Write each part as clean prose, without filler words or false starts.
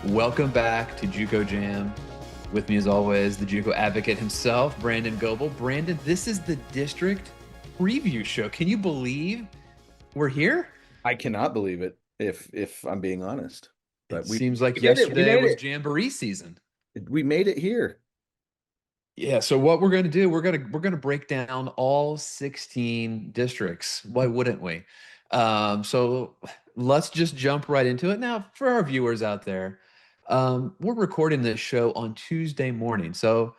Welcome back to JUCO Jam. With me, as always, the JUCO advocate himself, Brandon Goebel. Brandon, this is the district preview show. Can you believe we're here? I cannot believe it, if I'm being honest. It But seems like we did it. We yesterday made was it. Jamboree season. We made it here. Yeah, so what we're going to do, we're going to break down all 16 districts. Why wouldn't we? So let's just jump right into it. Now, for our viewers out there, we're recording this show on Tuesday morning. So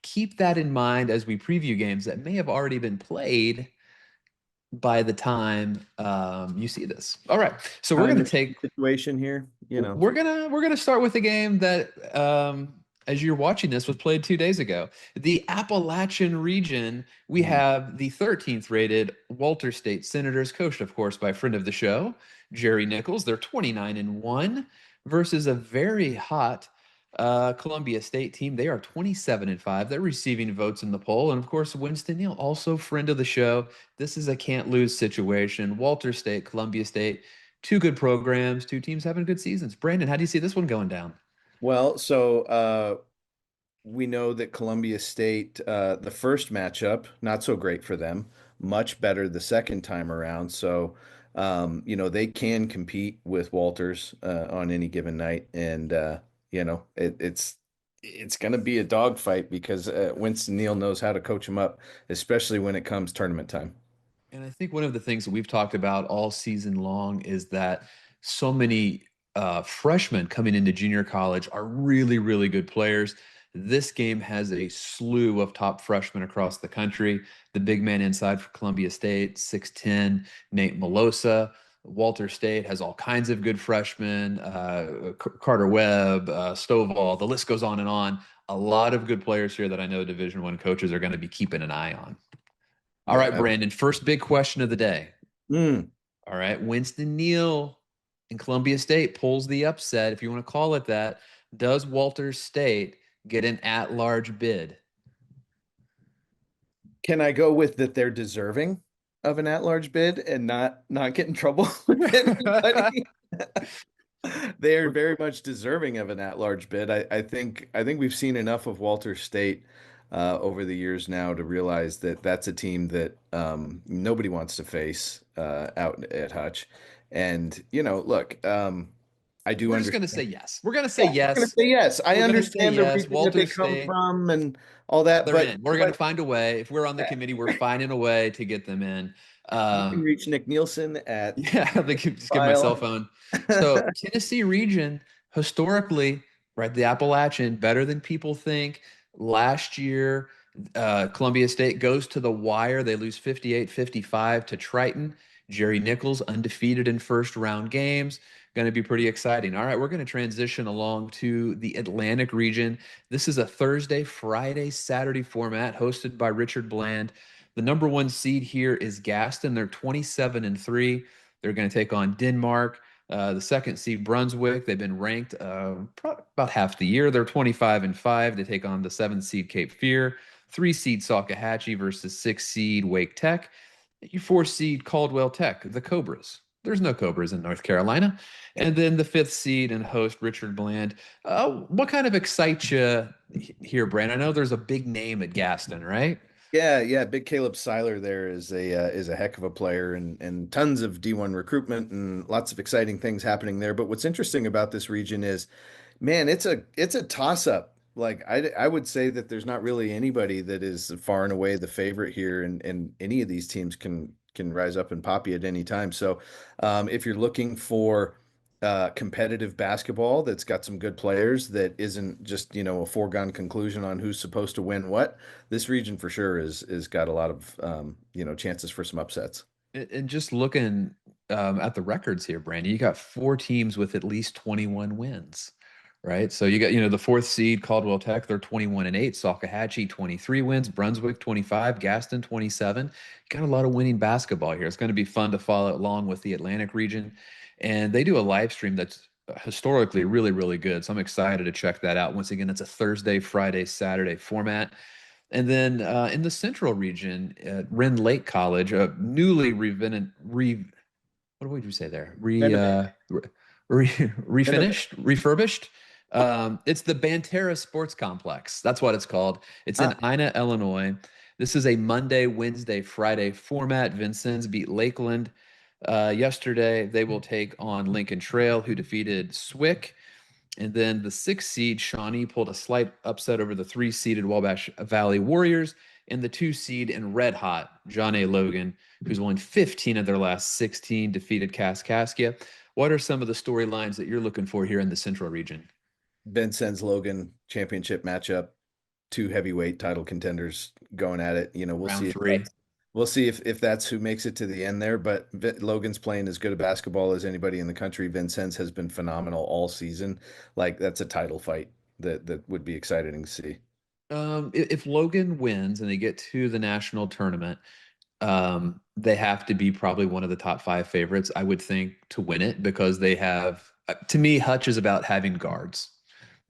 keep that in mind as we preview games that may have already been played by the time you see this. All right. So we're Time going to machine take situation here, you know. we're gonna start with a game that as you're watching this was played 2 days ago. The Appalachian region, we Mhm. have the 13th rated Walter State Senators, coached, of course, by a friend of the show, Jerry Nichols. They're 29-1 versus a very hot Columbia State team. They are 27-5. They're receiving votes in the poll. And of course, Winston Neal, also friend of the show. This is a can't lose situation. Walter State, Columbia State, two good programs, two teams having good seasons. Brandon, how do you see this one going down? Well, we know that Columbia State, the first matchup, not so great for them, much better the second time around. They can compete with Walters on any given night. And, it's going to be a dogfight because Winston Neal knows how to coach them up, especially when it comes tournament time. And I think one of the things that we've talked about all season long is that so many freshmen coming into junior college are really, really good players. This game has a slew of top freshmen across the country. The big man inside for Columbia State, 6'10", Nate Melosa. Walter State has all kinds of good freshmen, Carter Webb, Stovall. The list goes on and on. A lot of good players here that I know Division One coaches are going to be keeping an eye on. All right, Yeah. Brandon, first big question of the day. Mm. All right, Winston Neal in Columbia State pulls the upset, if you want to call it that. Does Walter State get an at-large bid? Can I go with that they're deserving of an at-large bid and not get in trouble with anybody? They are very much deserving of an at-large bid. I think we've seen enough of Walter State over the years now to realize that that's a team that nobody wants to face out at Hutch. And look, I do We're just going to understand. say yes. We're going to say Yeah, we're going to yes. say yes. I We're going to say understand the yes. region that Walter they come State, from and all that, they're but in. We're going to find a way. If we're on the yeah, committee, we're finding a way to get them in. you can Um, reach Nick Nielsen at Yeah, they could just give my cell file. phone. So Tennessee region, historically, right, the Appalachian, better than people think. Last year, Columbia State goes to the wire. They lose 58-55 to Triton. Jerry Nichols, undefeated in first round games. Going to be pretty exciting. All right, we're going to transition along to the Atlantic region. This is a Thursday, Friday, Saturday format hosted by Richard Bland. The number one seed here is Gaston. They're 27-3. They're going to take on Denmark. The second seed, Brunswick. They've been ranked about half the year. They're 25-5. They take on the seventh seed, Cape Fear. Three seed, Salkehatchie versus six seed, Wake Tech. Your four seed, Caldwell Tech, the Cobras. There's no Cobras in North Carolina. And then the fifth seed and host, Richard Bland. What kind of excites you here, Brand? I know there's a big name at Gaston, right? Yeah, yeah, big Caleb Seiler there is a heck of a player and tons of D1 recruitment and lots of exciting things happening there. But what's interesting about this region is, man, it's a toss up. Like I would say that there's not really anybody that is far and away the favorite here, and any of these teams can rise up and pop you at any time. So, if you're looking for competitive basketball that's got some good players that isn't just a foregone conclusion on who's supposed to win what, this region for sure is got a lot of chances for some upsets. And just looking at the records here, Brandon, you got four teams with at least 21 wins, right? So you got, the fourth seed, Caldwell Tech, they're 21-8, Salkehatchie 23 wins, Brunswick 25, Gaston 27. Got a lot of winning basketball here. It's going to be fun to follow along with the Atlantic region. And they do a live stream that's historically really, really good. So I'm excited to check that out. Once again, it's a Thursday, Friday, Saturday format. And then in the central region at Rend Lake College, newly what would you say there? Renovated. Refinished, Renovated. refurbished. It's the Banterra Sports Complex. That's what it's called. It's in Ah, Ina, Illinois. This is a Monday, Wednesday, Friday format. Vincennes beat Lakeland yesterday. They will take on Lincoln Trail, who defeated Swick. And then the six seed, Shawnee, pulled a slight upset over the three seeded Wabash Valley Warriors. And the two seed and red hot, John A. Logan, who's won 15 of their last 16, defeated Kaskaskia. What are some of the storylines that you're looking for here in the Central region? Vincennes Logan championship matchup, two heavyweight title contenders going at it. We'll Round see if three. that's who makes it to the end there. But Logan's playing as good a basketball as anybody in the country. Vincennes has been phenomenal all season. Like that's a title fight that would be exciting to see. If Logan wins and they get to the national tournament, they have to be probably one of the top five favorites, I would think, to win it because they have, to me, Hutch is about having guards.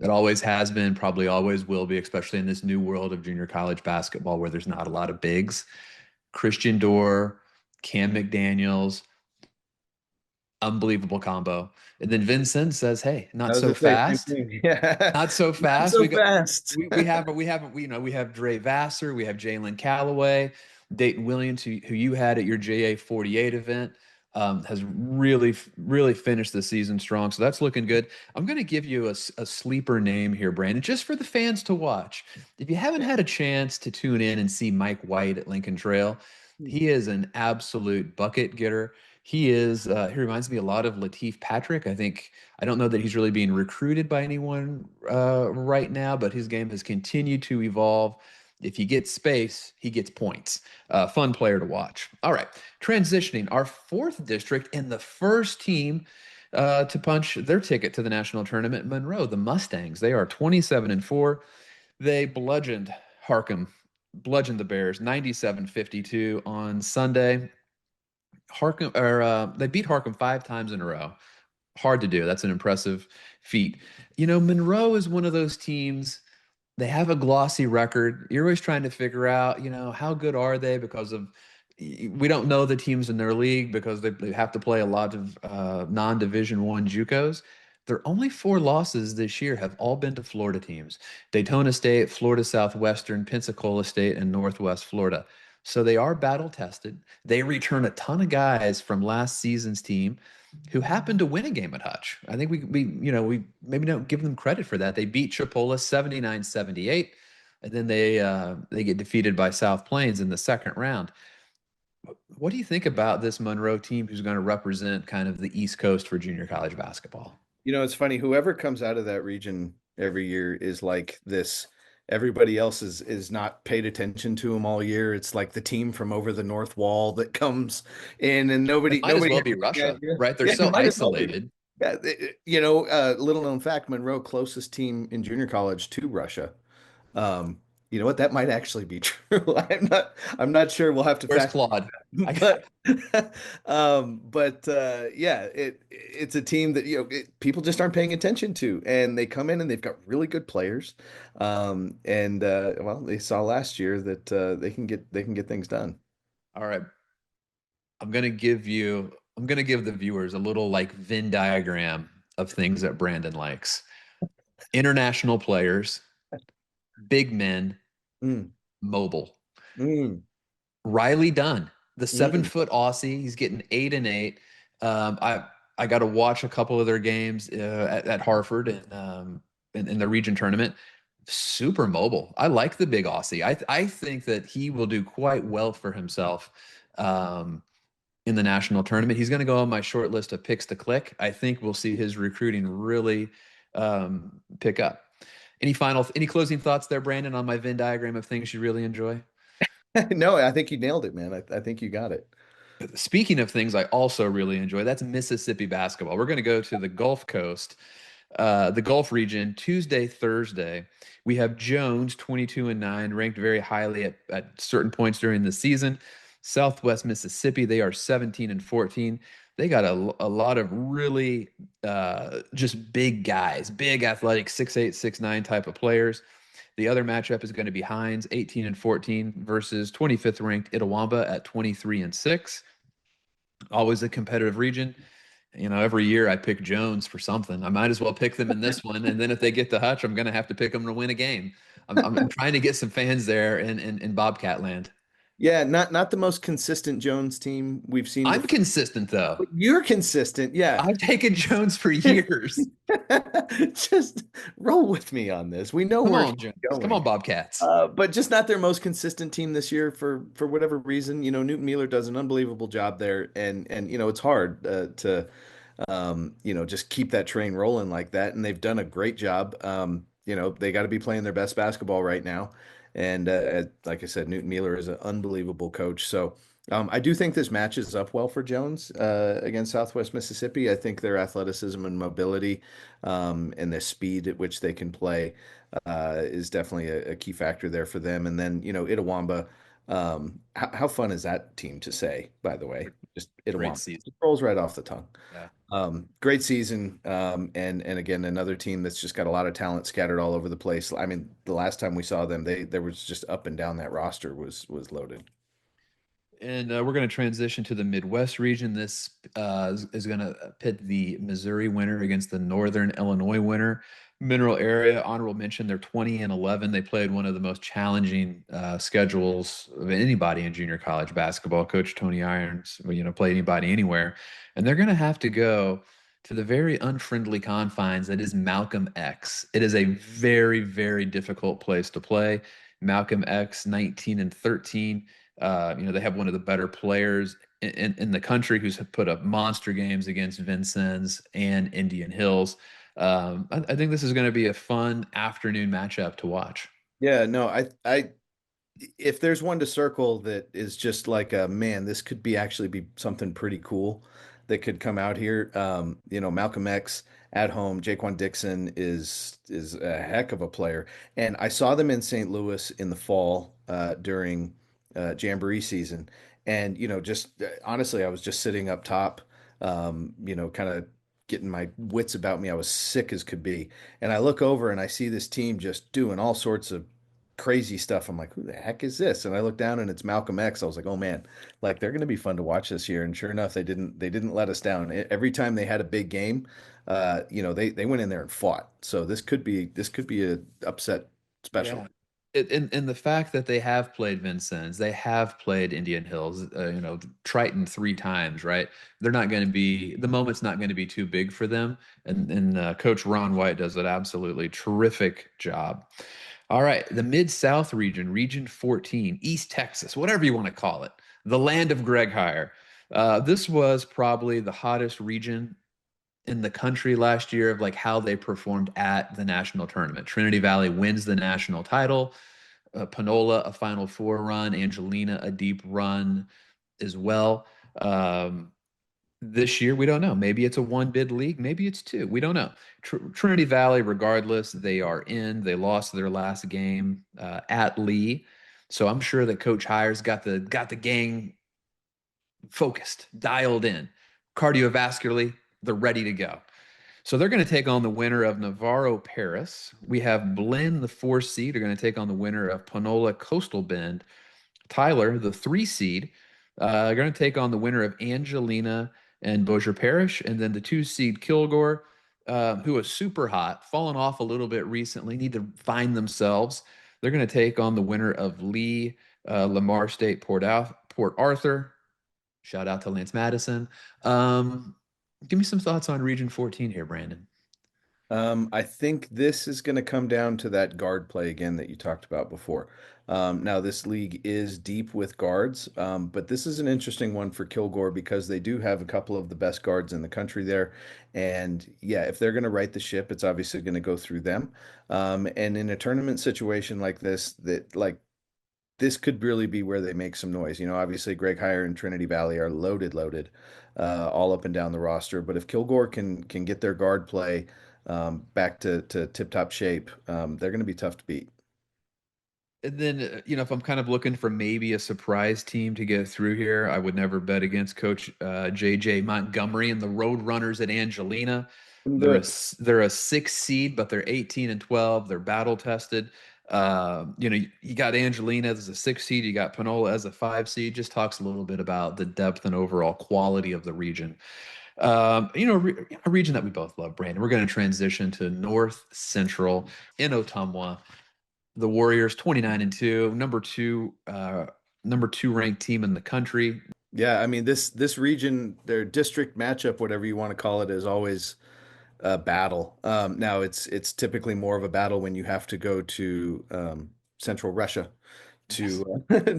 It always has been, probably always will be, especially in this new world of junior college basketball where there's not a lot of bigs. Christian Dorr, Cam McDaniels, unbelievable combo. And then Vincent says, "Hey, I not was so gonna say same fast." thing. Yeah, Not so not fast. so fast. We have Dre Vassar, we have Jalen Calloway, Dayton Williams, who you had at your JA 48 event, has really finished the season strong. So that's looking good. I'm going to give you a sleeper name here, Brandon, just for the fans to watch. If you haven't had a chance to tune in and see Mike White at Lincoln Trail, he is an absolute bucket getter. He reminds me a lot of Latif Patrick. I don't know that he's really being recruited by anyone right now, but his game has continued to evolve. If he gets space, he gets points. Fun player to watch. All right, transitioning our fourth district and the first team to punch their ticket to the national tournament, Monroe, the Mustangs. They are 27-4. They bludgeoned the Bears 97-52 on Sunday. They beat Harcum five times in a row. Hard to do. That's an impressive feat. Monroe is one of those teams. They have a glossy record. You're always trying to figure out, how good are they because of we don't know the teams in their league because they have to play a lot of non-Division One JUCOs. Their only four losses this year have all been to Florida teams: Daytona State, Florida Southwestern, Pensacola State, and Northwest Florida. So they are battle tested. They return a ton of guys from last season's team who happened to win a game at Hutch. I think we maybe don't give them credit for that. They beat Chipola 79-78, and then they get defeated by South Plains in the second round. What do you think about this Monroe team who's going to represent kind of the East Coast for junior college basketball? It's funny. Whoever comes out of that region every year is like this. Everybody else is not paid attention to them all year. It's like the team from over the North Wall that comes in, and It nobody might as nobody well has be any Russia, idea. right? They're Yeah, it so might as well be. isolated. Yeah, little known fact: Monroe closest team in junior college to Russia. You know what? That might actually be true. I'm not sure. We'll have to Where's fact Claude? I got but yeah, it's a team that people just aren't paying attention to, and they come in and they've got really good players. And well, they saw last year that they can get things done. All right. I'm gonna give the viewers a little like Venn diagram of things that Brandon likes. International players, big men, Mm, mobile. mm, Riley Dunn, the seven mm. foot Aussie, he's getting 8-8. I got to watch a couple of their games at Hartford and in the region tournament. Super mobile. I like the big Aussie. I think that he will do quite well for himself in the national tournament. He's going to go on my short list of picks to click. I think we'll see his recruiting really pick up. Any closing thoughts there, Brandon, on my Venn diagram of things you really enjoy? No, I think you nailed it, man. I think you got it. Speaking of things I also really enjoy, that's Mississippi basketball. We're going to go to the Gulf Coast, the Gulf region, Tuesday, Thursday. We have Jones, 22-9, ranked very highly at certain points during the season. Southwest Mississippi, they are 17-14. They got a lot of really just big guys, big athletic, 6'8", 6'9" type of players. The other matchup is going to be Hines, 18-14 versus 25th ranked Itawamba at 23-6. Always a competitive region. Every year I pick Jones for something. I might as well pick them in this one. And then if they get to Hutch, I'm going to have to pick them to win a game. I'm trying to get some fans there in Bobcat land. Yeah, not the most consistent Jones team we've seen I'm before. consistent though. But you're consistent, yeah. I've taken Jones for years. Just roll with me on this. We know Come where on, he's Jones. Come going. on, Bobcats. But just not their most consistent team this year for whatever reason. Newton Mueller does an unbelievable job there, and it's hard to just keep that train rolling like that. And they've done a great job. They got to be playing their best basketball right now. And like I said, Newton Mueller is an unbelievable coach. So I do think this matches up well for Jones against Southwest Mississippi. I think their athleticism and mobility and the speed at which they can play is definitely a key factor there for them. And then, Itawamba, how fun is that team to say, by the way? Just Great Itawamba. season. It rolls right off the tongue. Yeah. Great season. And again, another team that's just got a lot of talent scattered all over the place. I mean, the last time we saw them, there was just up and down that roster was loaded. And we're going to transition to the Midwest region. This is going to pit the Missouri winner against the Northern Illinois winner. Mineral area, honorable mention, they're 20 and 11. They played one of the most challenging schedules of anybody in junior college basketball. Coach Tony Irons, play anybody anywhere. And they're going to have to go to the very unfriendly confines that is Malcolm X. It is a very, very difficult place to play. Malcolm X, 19 and 13. They have one of the better players in the country who's put up monster games against Vincennes and Indian Hills. I think this is going to be a fun afternoon matchup to watch. Yeah, no, if there's one to circle that is just like a man, this could be actually be something pretty cool that could come out here. Malcolm X at home, Jaquan Dixon is a heck of a player, and I saw them in St. Louis in the fall during Jamboree season, and just honestly, I was just sitting up top, kind of getting my wits about me. I was sick as could be, and I look over and I see this team just doing all sorts of crazy stuff. I'm like, who the heck is this? And I look down and it's Malcolm X. I was like, oh man, like they're going to be fun to watch this year. And sure enough, they didn't let us down. Every time they had a big game, they went in there and fought. So this could be a upset special. Yeah. And the fact that they have played Vincennes, they have played Indian Hills, Triton three times, right? The moment's not going to be too big for them. And Coach Ron White does an absolutely terrific job. All right, the Mid-South region, Region 14, East Texas, whatever you want to call it, the land of Greg Hire. This was probably the hottest region in the country last year of like how they performed at the national tournament. Trinity Valley wins the national title. Panola, a Final Four run. Angelina, a deep run as well. This year, we don't know. Maybe it's a one bid league. Maybe it's two. We don't know. Trinity Valley, regardless, they are in. They lost their last game at Lee, so I'm sure that Coach Hires got the gang focused, dialed in, cardiovascularly. They're ready to go. So they're going to take on the winner of Navarro Paris. We have Blinn, the 4 seed, are going to take on the winner of Panola Coastal Bend. Tyler, the 3 seed, are going to take on the winner of Angelina and Bossier Parish. And then the 2 seed Kilgore, who is super hot, fallen off a little bit recently, need to find themselves. They're going to take on the winner of Lee, Lamar State, Port Arthur. Shout out to Lance Madison. Um, Give me some thoughts on Region 14 here, Brandon. I think this is going to come down to that guard play again that you talked about before. Now, this league is deep with guards, but this is an interesting one for Kilgore because they do have a couple of the best guards in the country there. And yeah, if they're going to right the ship, it's obviously going to go through them. And in a tournament situation like this, this could really be where they make some noise. Obviously Greg Hire and Trinity Valley are loaded, all up and down the roster. But if Kilgore can get their guard play back to tip-top shape, they're going to be tough to beat. And then, if I'm kind of looking for maybe a surprise team to get through here, I would never bet against Coach JJ Montgomery and the Roadrunners at Angelina. Wouldn't do They're a it. they're a 6 seed, but they're 18 and 12. They're battle tested. You got Angelina as a 6 seed. You got Panola as a 5 seed. Just talks a little bit about the depth and overall quality of the region. A region that we both love, Brandon. We're going to transition to North Central in Ottumwa. The Warriors, 29-2, number two ranked team in the country. Yeah, I mean this region, their district matchup, whatever you want to call it, is always a battle. Now it's typically more of a battle when you have to go to Central Russia Yes.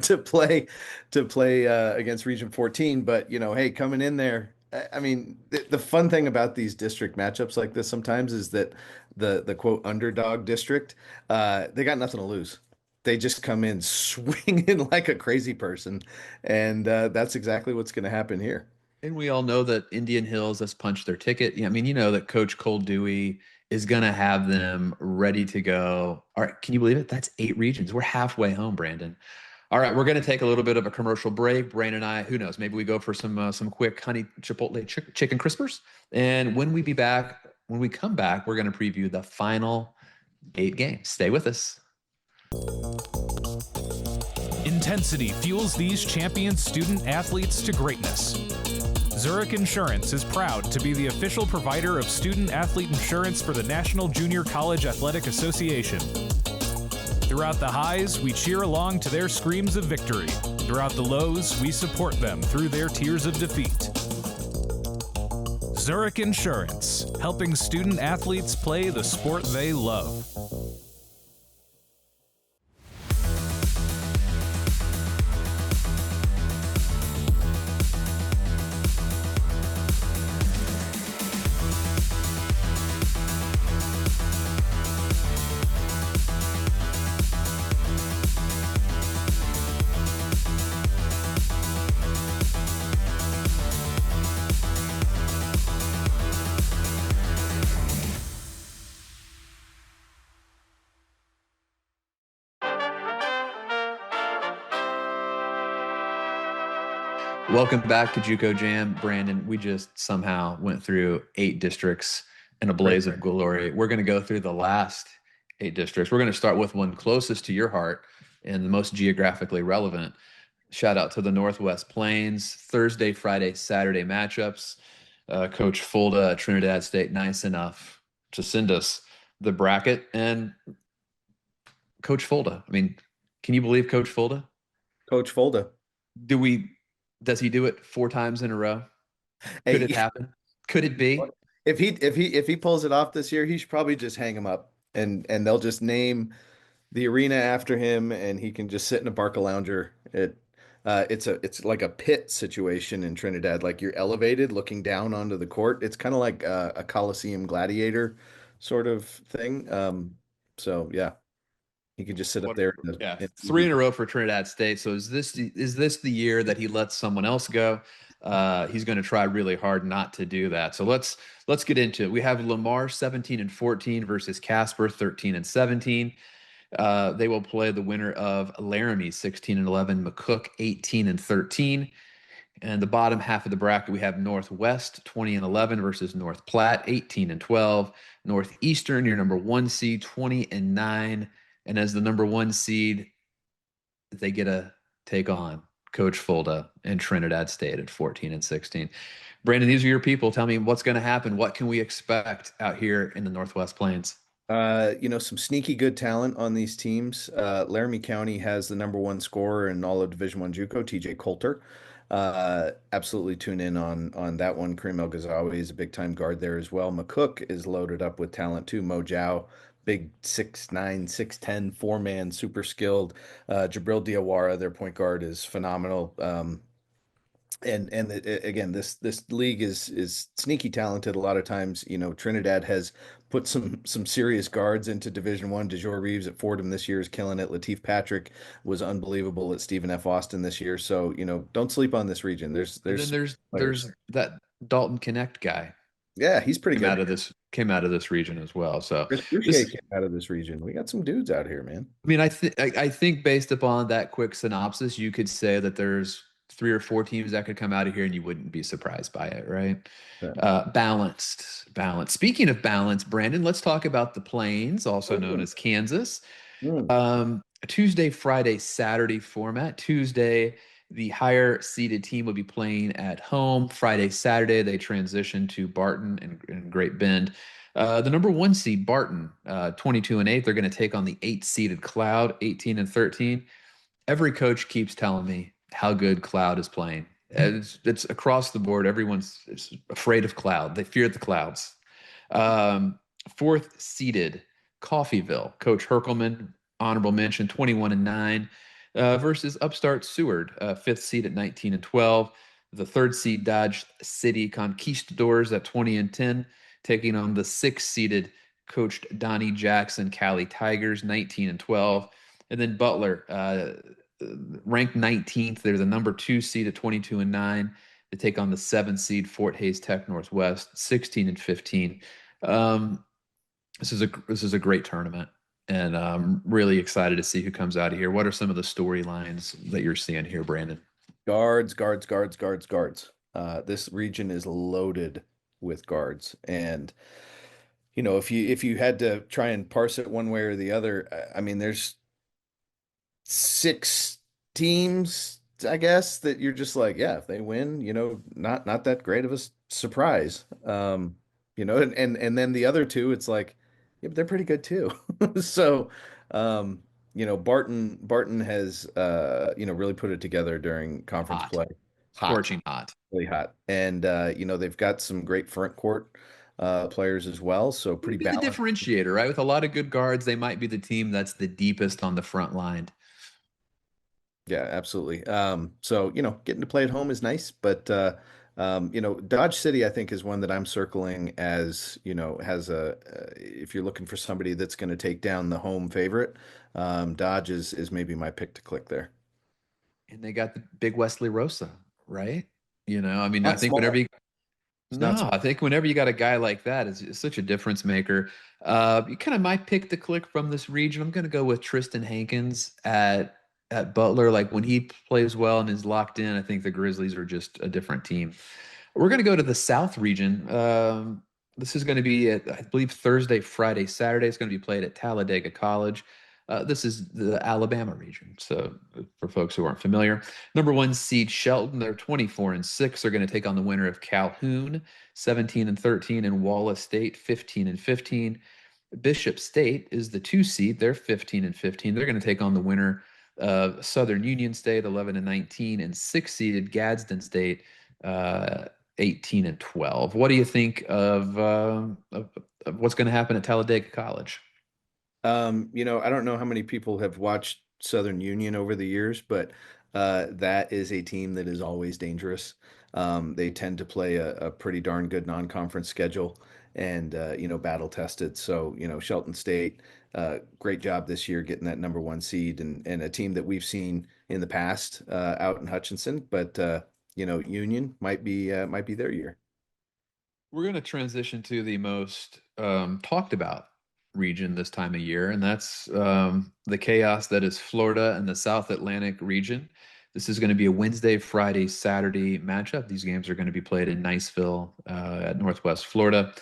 to to play against Region 14. But hey, coming in there, I mean, the fun thing about these district matchups like this sometimes is that the quote underdog district, they got nothing to lose. They just come in swinging like a crazy person, and that's exactly what's going to happen here. And we all know that Indian Hills has punched their ticket. Yeah, I mean, you know that Coach Cole Dewey is going to have them ready to go. All right, can you believe it? That's 8 regions. We're halfway home, Brandon. All right, we're going to take a little bit of a commercial break. Brandon and I, who knows? Maybe we go for some quick honey chipotle chicken crispers. And when we come back, we're going to preview the final 8 games. Stay with us. Intensity fuels these champion student athletes to greatness. Zurich Insurance is proud to be the official provider of student athlete insurance for the National Junior College Athletic Association. Throughout the highs, we cheer along to their screams of victory. Throughout the lows, we support them through their tears of defeat. Zurich Insurance, helping student athletes play the sport they love. Welcome back to JUCO Jam, Brandon. We just somehow went through 8 districts in a blaze of glory. We're going to go through the last 8 districts. We're going to start with one closest to your heart and the most geographically relevant. Shout out to the Northwest Plains, Thursday, Friday, Saturday matchups. Coach Fulda at Trinidad State, nice enough to send us the bracket. And Coach Fulda, I mean, can you believe Coach Fulda? Coach Folda. Does he do it 4 times in a row? Could it Hey, happen? Could it be? if he pulls it off this year, he should probably just hang him up and they'll just name the arena after him, and he can just sit in a Barca lounger. It's like a pit situation in Trinidad. Like you're elevated looking down onto the court. It's kind of like a Coliseum gladiator sort of thing. So yeah, he can just sit up What? there. Yeah, 3 in a row for Trinidad State. So is this the year that he lets someone else go? He's going to try really hard not to do that. So let's get into it. We have Lamar 17-14 versus Casper 13-17. They will play the winner of Laramie 16-11, McCook 18-13. And the bottom half of the bracket, we have Northwest 20-11 versus North Platte 18-12. Northeastern, your number 1 seed, 20-9. And as the number 1 seed, they get a take on Coach Fulda and Trinidad State at 14-16. Brandon, these are your people. Tell me what's going to happen. What can we expect out here in the Northwest Plains? Some sneaky good talent on these teams. Laramie County has the number 1 scorer in all of Division One JUCO, TJ Coulter. Absolutely tune in on that one. Kareem El Ghazawi is a big time guard there as well. McCook is loaded up with talent too. Mo Zhao, big 6'9", 6'10", 4-man, super skilled. Jabril Diawara, their point guard, is phenomenal. Again, this league is sneaky talented. A lot of times, Trinidad has put some serious guards into Division One. DeJour Reeves at Fordham this year is killing it. Lateef Patrick was unbelievable at Stephen F. Austin this year. So don't sleep on this region. There's And then there's that Dalton Connect guy yeah, he's pretty came good. Out of this region as well. So Chris Boucher came out of this region. We got some dudes out here, man. I mean, I think based upon that quick synopsis, you could say that there's 3 or 4 teams that could come out of here and you wouldn't be surprised by it, right? Yeah. Balanced. Speaking of balance, Brandon, let's talk about the Plains, also known as Kansas. Mm. Tuesday, Friday, Saturday format. Tuesday, The higher seeded team will be playing at home. Friday, Saturday, they transition to Barton and Great Bend. The number one seed, Barton, 22-8, they're going to take on the eight seeded Cloud, 18-13. Every coach keeps telling me how good Cloud is playing. It's across the board. Everyone's afraid of Cloud. They fear the Clouds. Um, Fourth seeded Coffeyville, Coach Herkelman, honorable mention, 21-9, versus upstart Seward, fifth seed at 19-12. The third seed Dodge City Conquistadors at 20-10, taking on the sixth seeded coached Donnie Jackson Cali Tigers, 19-12. And then Butler, ranked 19th. They're the number two seed at 22-9. They take on the seventh seed Fort Hays Tech Northwest, 16-15. Um, this is a great tournament, and I'm really excited to see who comes out of here. What are some of the storylines that you're seeing here, Brandon? Guards, guards, guards, guards, guards. This region is loaded with guards, and if you had to try and parse it one way or the other, I mean, there's six teams, I guess, that you're just like, yeah, if they win, not that great of a surprise. And then the other two, it's like, yeah, but they're pretty good too. So, Barton has really put it together during conference Hot, play. Hot, scorching hot. really hot. And they've got some great front court players as well, so pretty Would be the balanced. differentiator, right? With a lot of good guards, they might be the team that's the deepest on the front line. Yeah, absolutely. So, getting to play at home is nice, but Dodge City, I think, is one that I'm circling as, has if you're looking for somebody that's going to take down the home favorite, Dodge is maybe my pick to click there. And they got the big Wesley Rosa, right? I mean, I Not think whenever small. you It's not No, small. I think whenever you got a guy like that, it's such a difference maker. You kind of my pick to click from this region. I'm going to go with Tristan Hankins at Butler. Like when he plays well and is locked in, I think the Grizzlies are just a different team. We're going to go to the South region. This is going to be at, I believe, Thursday, Friday, Saturday. It's going to be played at Talladega College. This is the Alabama region. So for folks who aren't familiar, number one seed Shelton, they're 24-6. They're going to take on the winner of Calhoun, 17-13, and Wallace State, 15-15. Bishop State is the two seed. They're 15-15. They're going to take on the winner of Southern Union State, 11-19, and six-seeded Gadsden State, 18-12. What do you think of what's going to happen at Talladega College? I don't know how many people have watched Southern Union over the years, but that is a team that is always dangerous. They tend to play a pretty darn good non-conference schedule and, battle tested. So, Shelton State, great job this year getting that number one seed and a team that we've seen in the past out in Hutchinson, but, Union might be their year. We're going to transition to the most talked about region this time of year, and that's the chaos that is Florida and the South Atlantic region. This is going to be a Wednesday, Friday, Saturday matchup. These games are going to be played in Niceville at Northwest Florida.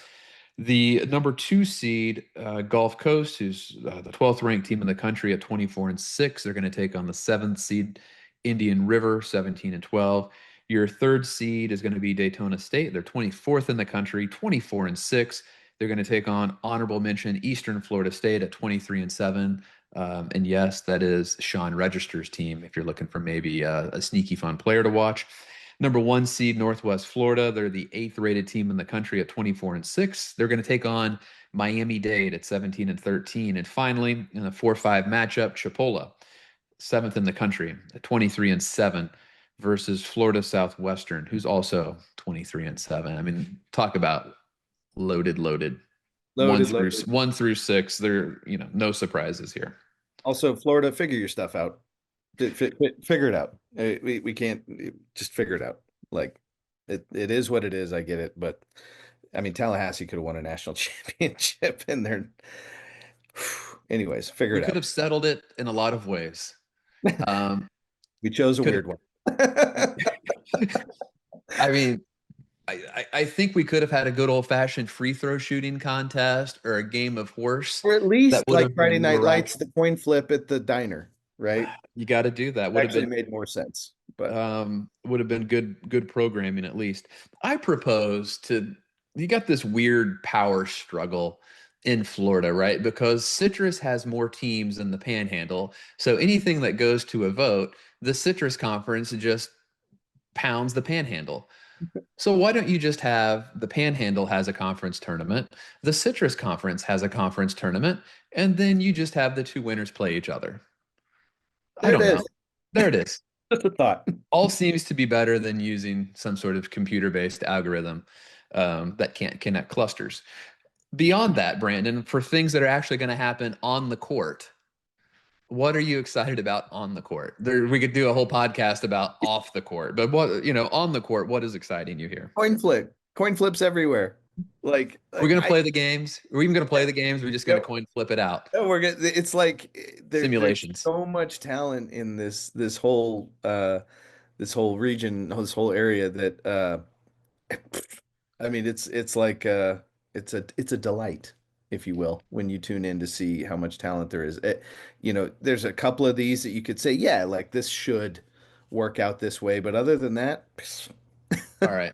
The number two seed, Gulf Coast, who's the 12th ranked team in the country at 24-6, they're going to take on the seventh seed, Indian River, 17-12. Your third seed is going to be Daytona State. They're 24th in the country, 24-6. They're going to take on honorable mention Eastern Florida State at 23-7. And yes, that is Sean Register's team if you're looking for maybe a sneaky fun player to watch. Number one seed Northwest Florida. They're the eighth rated team in the country at 24-6. They're going to take on Miami-Dade at 17-13. And finally, in a 4-5 matchup, Chipola, seventh in the country at 23-7 versus Florida Southwestern, who's also 23-7. I mean, talk about loaded. Loaded, loaded. 1 through 6. There, no surprises here. Also, Florida, figure your stuff out. Figure it out. We can't just figure it out. Like it is what it is. I get it, but I mean, Tallahassee could have won a national championship, and they're anyways. Figure We it could out. have settled it in a lot of ways. We chose a could weird one. I mean, I think we could have had a good old fashioned free throw shooting contest or a game of horse. Or at least That would like have Friday been Night more Lights, action. the coin flip at the diner, right? You got to do that. Would have Actually been made more sense. but Would have been good programming at least. I propose to you got this weird power struggle in Florida, right? Because Citrus has more teams than the Panhandle. So anything that goes to a vote, the Citrus Conference just pounds the Panhandle. So why don't you just have the Panhandle has a conference tournament, the Citrus Conference has a conference tournament, and then you just have the two winners play each other? I there it don't know. is. There it is. Just a thought. All seems to be better than using some sort of computer-based algorithm that can't connect clusters. Beyond that, Brandon, for things that are actually going to happen on the court, what are you excited about on the court? We could do a whole podcast about off the court, but on the court, what is exciting you here? Coin flips everywhere. We're Like going to I play the games. Are we even going to play the games? We're just going to no, coin flip it out. no, we're gonna. It's like there's Simulations. so much talent in this whole region, this whole area that I mean, it's like it's a delight, if you will, when you tune in to see how much talent there is. There's a couple of these that you could say, yeah, like this should work out this way, but other than that, All right.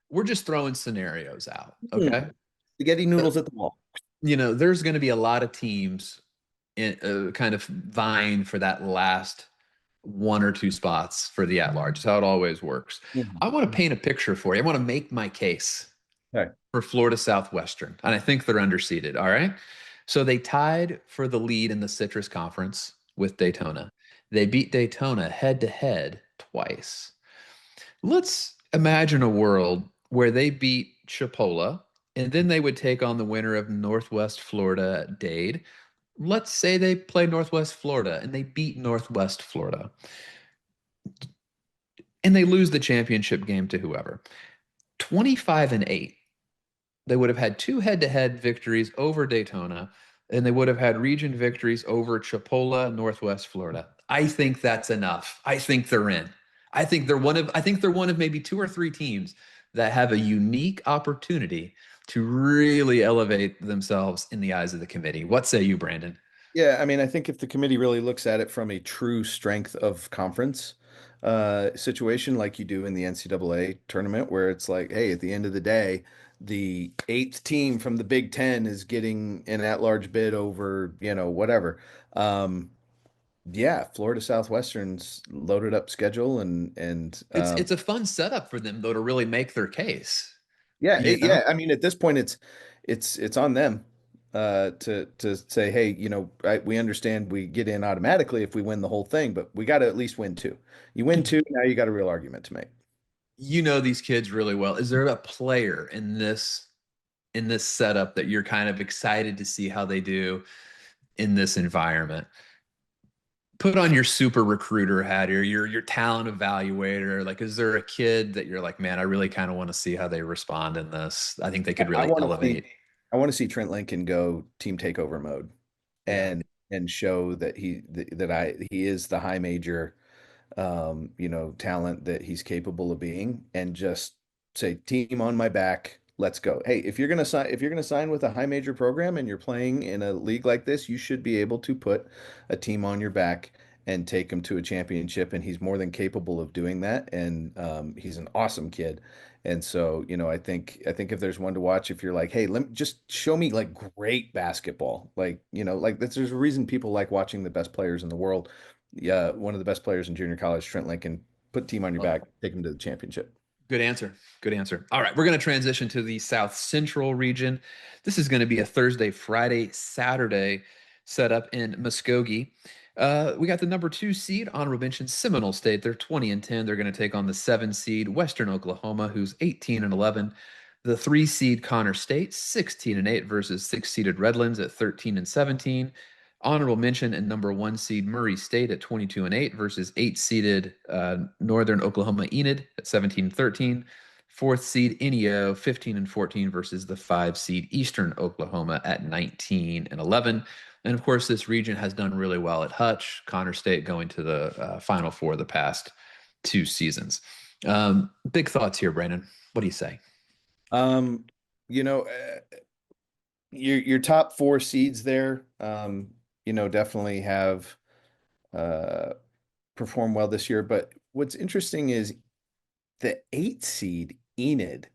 We're just throwing scenarios out. Okay. spaghetti noodles at the wall. There's going to be a lot of teams kind of vying for that last one or two spots for the at large. It's how it always works. Mhm. I want to paint a picture for you. I want to make my case Okay. for Florida Southwestern, and I think they're underseeded. All right. So they tied for the lead in the Citrus Conference with Daytona. They beat Daytona head to head twice. Let's imagine a world where they beat Chipola and then they would take on the winner of Northwest Florida Dade. Let's say they play Northwest Florida and they beat Northwest Florida and they lose the championship game to whoever. 25-8. They would have had two head-to-head victories over Daytona, and they would have had region victories over Chipola, Northwest Florida. I think that's enough. I think they're in. I think they're one of maybe two or three teams that have a unique opportunity to really elevate themselves in the eyes of the committee. What say you, Brandon? Yeah, I mean, I think if the committee really looks at it from a true strength of conference situation, like you do in the NCAA tournament, where it's like, hey, at the end of the day, the eighth team from the Big Ten is getting an at-large bid over, whatever. Um, yeah, Florida Southwestern's loaded up schedule and It's a fun setup for them though to really make their case. yeah, You know? I mean, at this point, it's on them to say, hey, we understand we get in automatically if we win the whole thing, but we got to at least win two. You win two, now you got a real argument to make. You know these kids really well. Is there a player in this setup that you're kind of excited to see how they do in this environment? Put on your super recruiter hat or your talent evaluator. Like, is there a kid that you're like, man, I really kind of want to see how they respond in this? I think they could I really want to see elevate. I want to see Trent Lincoln go team takeover mode Yeah. and show that he is the high major talent that he's capable of being and just say, team on my back, let's go. Hey, if you're gonna sign with a high major program and you're playing in a league like this, you should be able to put a team on your back and take them to a championship. And he's more than capable of doing that. And he's an awesome kid. And so, I think if there's one to watch, if you're like, hey, let me just show me like great basketball, like there's a reason people like watching the best players in the world. Yeah, one of the best players in junior college, Trent Lincoln, put team on your back, take him to the championship. Good answer. Good answer. All right, we're going to transition to the South Central region. This is going to be a Thursday, Friday, Saturday setup in Muskogee. We got the number 2 seed, honorable mention, Seminole State. They're 20-10. They're going to take on the 7 seed, Western Oklahoma, who's 18-11. The 3 seed, Connor State, 16-8 versus 6 seeded Redlands at 13-17. Honorable mention and number 1 seed Murray State at 22-8 versus 8 seeded Northern Oklahoma Enid at 17-13. 4th seed Ineo 15-14 versus the 5 seed Eastern Oklahoma at 19-11. And of course, this region has done really well at Hutch. Connor State going to the Final Four the past 2 seasons. Big thoughts here, Brandon. What do you say? Um, you know, your top 4 seeds there, definitely have uh performed well this year, but what's interesting is the 8 seed Enid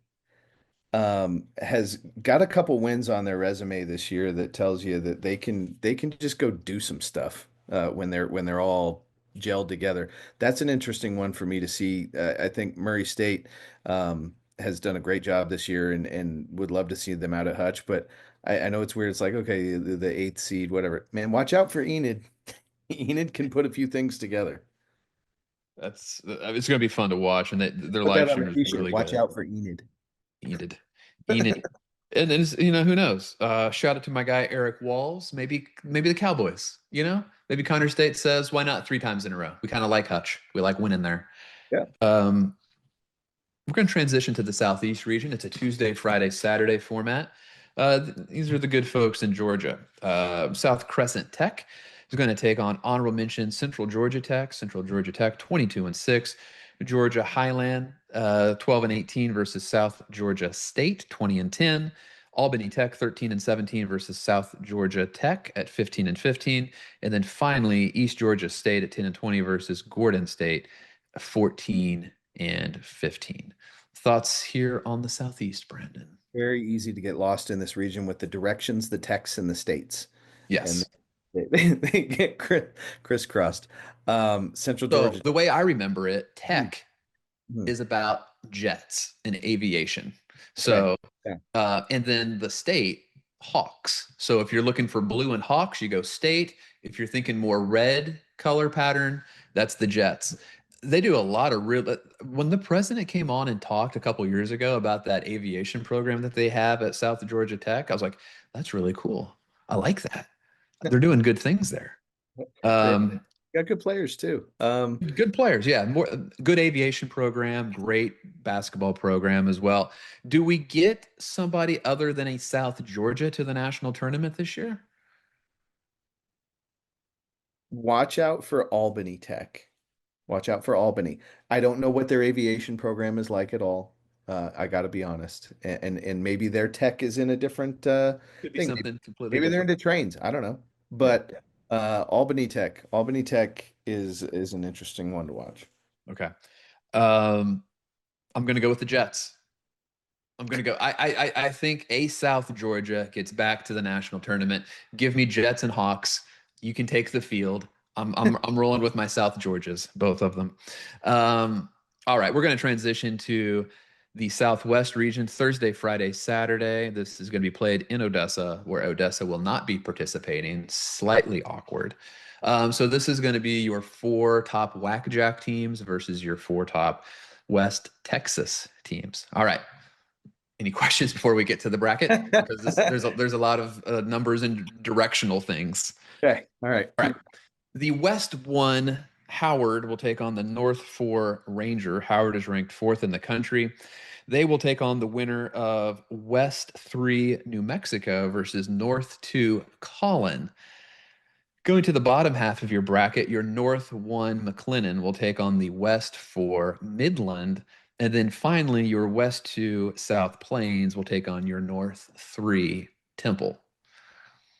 has got a couple wins on their resume this year that tells you that they can just go do some stuff when they're all gelled together. That's an interesting one for me to see. I think Murray State has done a great job this year, and would love to see them out at Hutch. But I know it's weird. It's like, okay, the 8th seed, whatever. Man, watch out for Enid. Enid can put a few things together. That's it's going to be fun to watch, and their Put live that on a stream is t-shirt. really Watch good. out for Enid. Enid, Enid, and then who knows? Shout out to my guy Eric Walls. Maybe the Cowboys. Maybe Connor State says, why not 3 times in a row? We kind of like Hutch. We like winning there. Yeah. We're going to transition to the Southeast region. It's a Tuesday, Friday, Saturday format. These are the good folks in Georgia. South Crescent Tech is going to take on honorable mention Central Georgia Tech. Central Georgia Tech 22-6. Georgia Highland 12-18 versus South Georgia State 20-10. Albany Tech 13-17 versus South Georgia Tech at 15-15. And then finally East Georgia State at 10-20 versus Gordon State 14-15. Thoughts here on the Southeast, Brandon? Very easy to get lost in this region with the directions, the techs, and the states, and Yes. they get crisscrossed. Central So Georgia. the way I remember it, Hmm, tech hmm. is about jets and aviation. Okay. So, Yeah. and then the state, hawks. So if you're looking for blue and hawks, you go state. If you're thinking more red color pattern, that's the jets. They do a lot of real. When the president came on and talked a couple years ago about that aviation program that they have at South Georgia Tech, I was like, that's really cool. I like that. They're doing good things there. They Um, got good players too. Good players, yeah. More good aviation program, great basketball program as well. Do we get somebody other than a South Georgia to the national tournament this year? Watch out for Albany Tech. Watch out for Albany. I don't know what their aviation program is like at all. I got to be honest, and maybe their tech is in a different Could be thing. something completely Maybe they're different. into trains. I don't know, Yeah. but Albany Tech is an interesting one to watch. Okay. Um, I'm gonna go with the Jets. I'm gonna go. I think a South Georgia gets back to the national tournament. Give me Jets and Hawks. You can take the field. I'm rolling with my South Georgias, both of them. All right, we're gonna transition to the Southwest region. Thursday, Friday, Saturday. This is gonna be played in Odessa, where Odessa will not be participating. Slightly awkward. So this is going to be your 4 top Whack-A-Jack teams versus your 4 top West Texas teams. All right. Any questions before we get to the bracket? Because there's a lot of numbers and directional things. Okay. All right. All right. The West 1 Howard will take on the North 4 Ranger. Howard is ranked 4th in the country. They will take on the winner of West 3 New Mexico versus North 2 Collin. Going to the bottom half of your bracket, your North 1 McLennan will take on the West 4 Midland. And then finally, your West 2 South Plains will take on your North 3 Temple.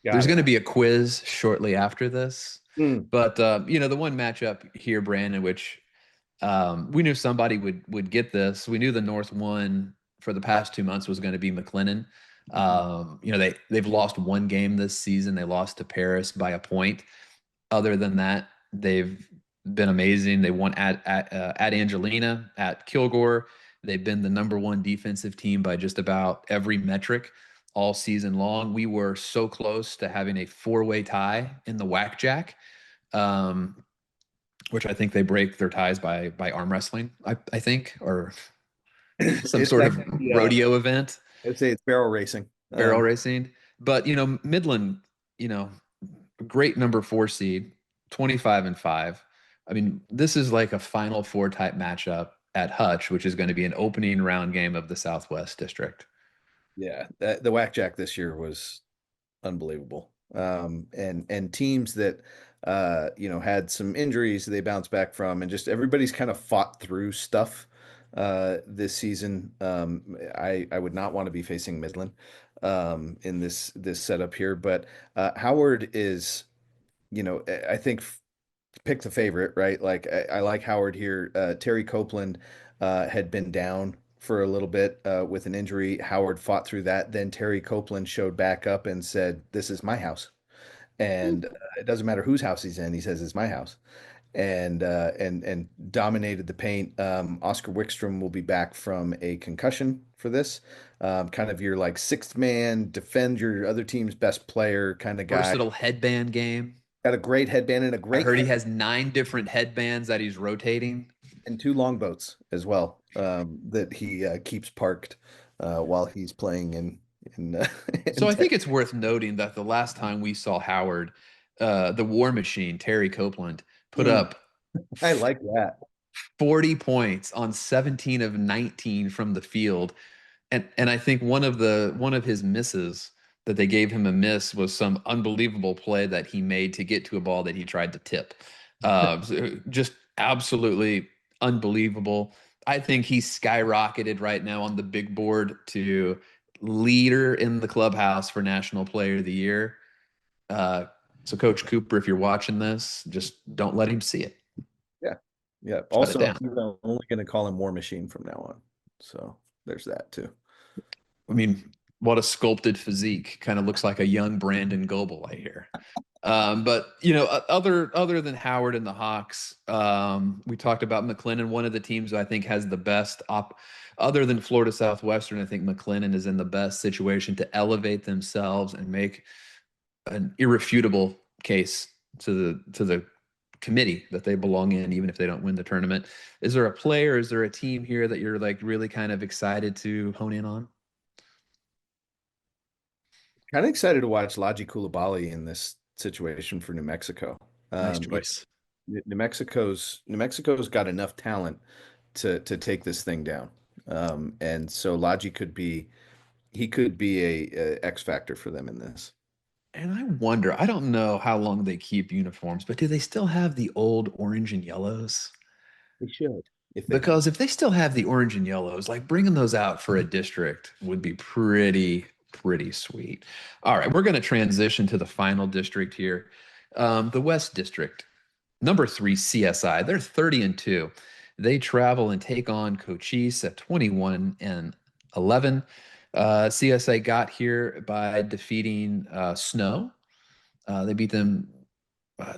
There's Got going it. to be a quiz shortly after this. Hmm. But, the one matchup here, Brandon, which we knew somebody would get this. We knew the North 1 for the past 2 months was going to be McLennan. They've lost one game this season. They lost to Paris by a point. Other than that, they've been amazing. They won at Angelina, at Kilgore. They've been the number 1 defensive team by just about every metric all season long. We were so close to having a 4-way tie in the Whack-Jack, which I think they break their ties by arm wrestling, I think, or some It's sort of actually, rodeo event, I'd say it's barrel racing. barrel racing. But Midland, you know, great number 4 seed, 25-5. I mean, this is like a Final Four type matchup at Hutch, which is going to be an opening round game of the Southwest District. Yeah, the Whack-Jack this year was unbelievable. And teams that had some injuries they bounced back from, and just everybody's kind of fought through stuff this season. I would not want to be facing Midland in this setup here, but Howard is, I think pick the favorite, right? Like I like Howard here. Terry Copeland had been down for a little bit with an injury. Howard fought through that. Then Terry Copeland showed back up and said, "This is my house." And it doesn't matter whose house he's in. He says it's my house, and dominated the paint. Oscar Wickstrom will be back from a concussion for this. Kind of your like sixth man, defend your other team's best player kind of guy. Versatile headband game. Got a great headband and a I great heard he has 9 different headbands that he's rotating. and two longboats as well that he keeps parked while he's playing in So in I think it's worth noting that the last time we saw Howard, the War Machine, Terry Copeland, put up I like that. 40 points on 17 of 19 from the field. And I think one of his misses that they gave him a miss was some unbelievable play that he made to get to a ball that he tried to tip. Just absolutely unbelievable. I think he's skyrocketed right now on the big board to leader in the clubhouse for National Player of the Year. So Coach Cooper, if you're watching this, just don't let him see it. Yeah. Yeah. Shut it Also, down. I'm only going to call him War Machine from now on. So there's that too. I mean, what a sculpted physique. Kind of looks like a young Brandon Goebel, I hear. But other than Howard and the Hawks, we talked about McLennan, one of the teams I think has the best other than Florida Southwestern. I think McLennan is in the best situation to elevate themselves and make an irrefutable case to the committee that they belong in, even if they don't win the tournament. Is there a player, is there a team here that you're like really kind of excited to hone in on? Kind of excited to watch Laji Coulibaly in this situation for New Mexico. Nice choice. New Mexico's got enough talent to take this thing down. And so Laji could be a X factor for them in this. And I wonder, I don't know how long they keep uniforms, but do they still have the old orange and yellows? They should. Because if they still have the orange and yellows, like bringing those out for a district would be pretty sweet. All right, we're going to transition to the final district here. The West District, number 3 CSI. They're 30-2. They travel and take on Cochise at 21-11. CSI got here by defeating Snow. They beat them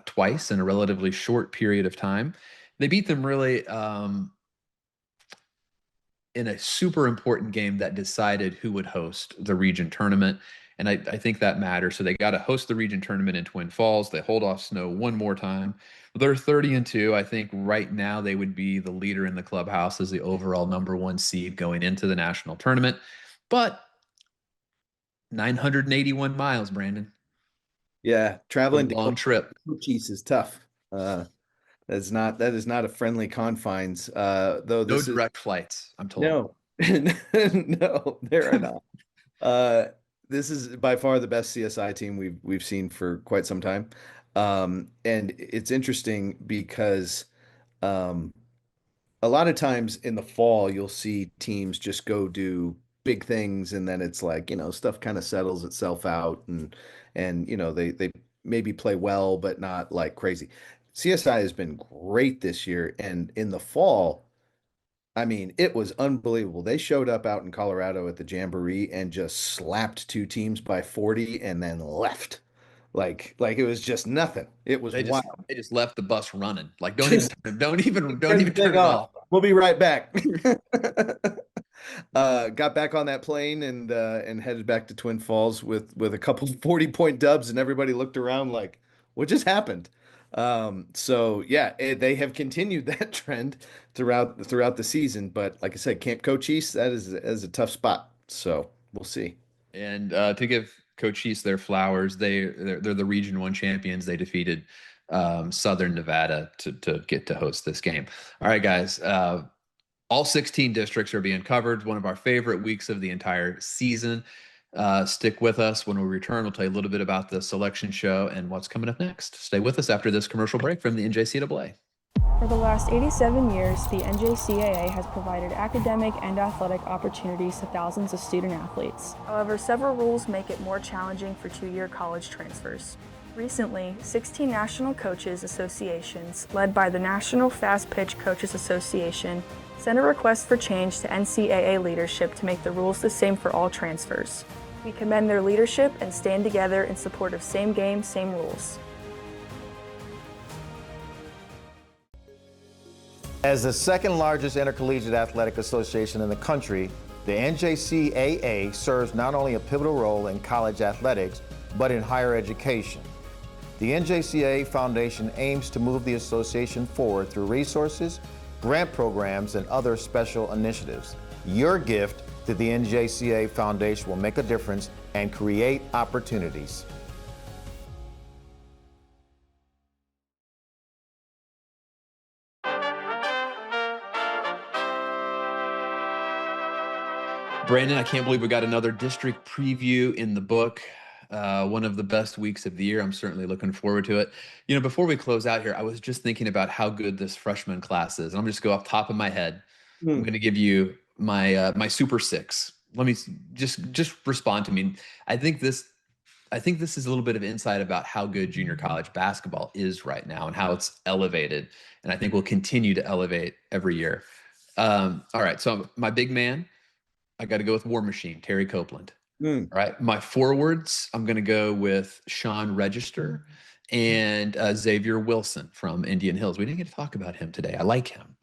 twice in a relatively short period of time. They beat them really in a super important game that decided who would host the region tournament. And I think that matters. So they got to host the region tournament in Twin Falls. They hold off Snow one more time. They're 30-2. I think right now they would be the leader in the clubhouse as the overall number 1 seed going into the national tournament. But 981 miles, Brandon. Yeah, traveling a long trip. Cochise is tough. That is not a friendly confines. Though no direct flights, I'm told. No, no, there are not. This is by far the best CSI team we've seen for quite some time. And it's interesting because a lot of times in the fall you'll see teams just go do big things and then it's like, stuff kind of settles itself out and they maybe play well but not like crazy. CSI has been great this year, and in the fall, I mean, it was unbelievable. They showed up out in Colorado at the Jamboree and just slapped 2 teams by 40 and then left. Like it was just nothing. It was wild. They just left the bus running. Like don't even turn it off. We'll be right back. Got back on that plane and headed back to Twin Falls with a couple 40-point dubs, and everybody looked around like, what just happened? So yeah, they have continued that trend throughout the season. But like I said, Camp Cochise, that is a tough spot. So we'll see. And to give Cochise their flowers, they're the Region 1 champions. They defeated Southern Nevada to get to host this game. All right, guys. All 16 districts are being covered. One of our favorite weeks of the entire season. Stick with us. When we return, we'll tell you a little bit about the selection show and what's coming up next. Stay with us after this commercial break from the NJCAA. For the last 87 years, the NJCAA has provided academic and athletic opportunities to thousands of student athletes. However, several rules make it more challenging for 2-year college transfers. Recently, 16 national coaches associations, led by the National Fast Pitch Coaches Association, sent a request for change to NCAA leadership to make the rules the same for all transfers. We commend their leadership and stand together in support of same game, same rules. As the second largest intercollegiate athletic association in the country, the NJCAA serves not only a pivotal role in college athletics, but in higher education. The NJCAA Foundation aims to move the association forward through resources, grant programs, and other special initiatives. Your gift to the NJCAA Foundation will make a difference and create opportunities. Brandon, I can't believe we got another district preview in the book. One of the best weeks of the year. I'm certainly looking forward to it. You know, before we close out here, I was just thinking about how good this freshman class is. I'm just go off top of my head. I'm going to give you my Super Six. Let me just respond to me. I think this is a little bit of insight about how good junior college basketball is right now and how it's elevated, and I think will continue to elevate every year. All right, so my big man, I got to go with War Machine, Terry Copeland. All right, my forwards, I'm going to go with Sean Register and Xavier Wilson from Indian Hills. We didn't get to talk about him today. I like him.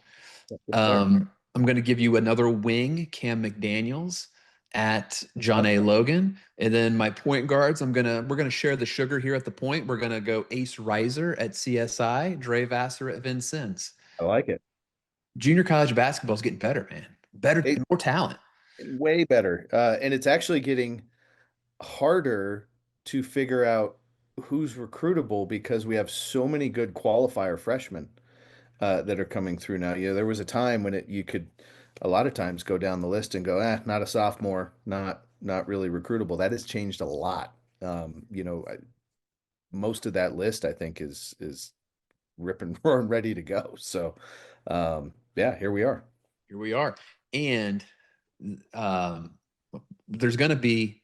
I'm going to give you another wing, Cam McDaniels at John A. Logan. And then my point guards, we're going to share the sugar here at the point. We're going to go Ace Reiser at CSI, Dre Vassar at Vincennes. I like it. Junior college basketball is getting better, man. Better, more talent. Way better. And it's actually getting harder to figure out who's recruitable because we have so many good qualifier freshmen that are coming through now. You know, there was a time when you could a lot of times go down the list and go, not a sophomore, not really recruitable. That has changed a lot. You know, most of that list I think is rip and roaring ready to go. So yeah, here we are. And there's going to be,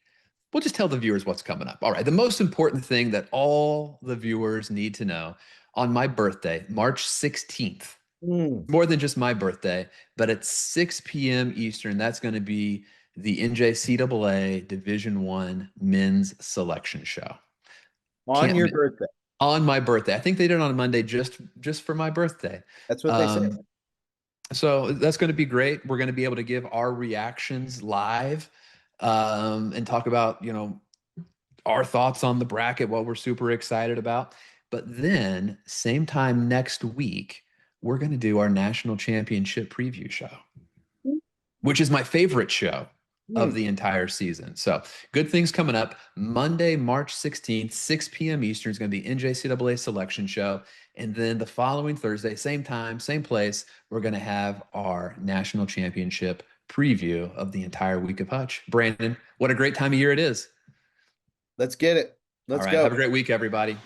we'll just tell the viewers what's coming up. All right. The most important thing that all the viewers need to know on my birthday, March 16th, more than just my birthday, but at 6 p.m. Eastern, that's going to be the NJCAA Division I men's selection show. On your birthday. On my birthday. I think they did it on a Monday just for my birthday. That's what they said. So that's going to be great. We're going to be able to give our reactions live and talk about, you know, our thoughts on the bracket, what we're super excited about. But then same time next week, we're going to do our national championship preview show, which is my favorite show of the entire season. So good things coming up. Monday, March 16th, 6 p.m. Eastern is going to be NJCAA selection show. And then the following Thursday, same time, same place, we're going to have our national championship preview of the entire week of Hutch. Brandon, what a great time of year it is. Let's get it. Let's go. Have a great week, everybody.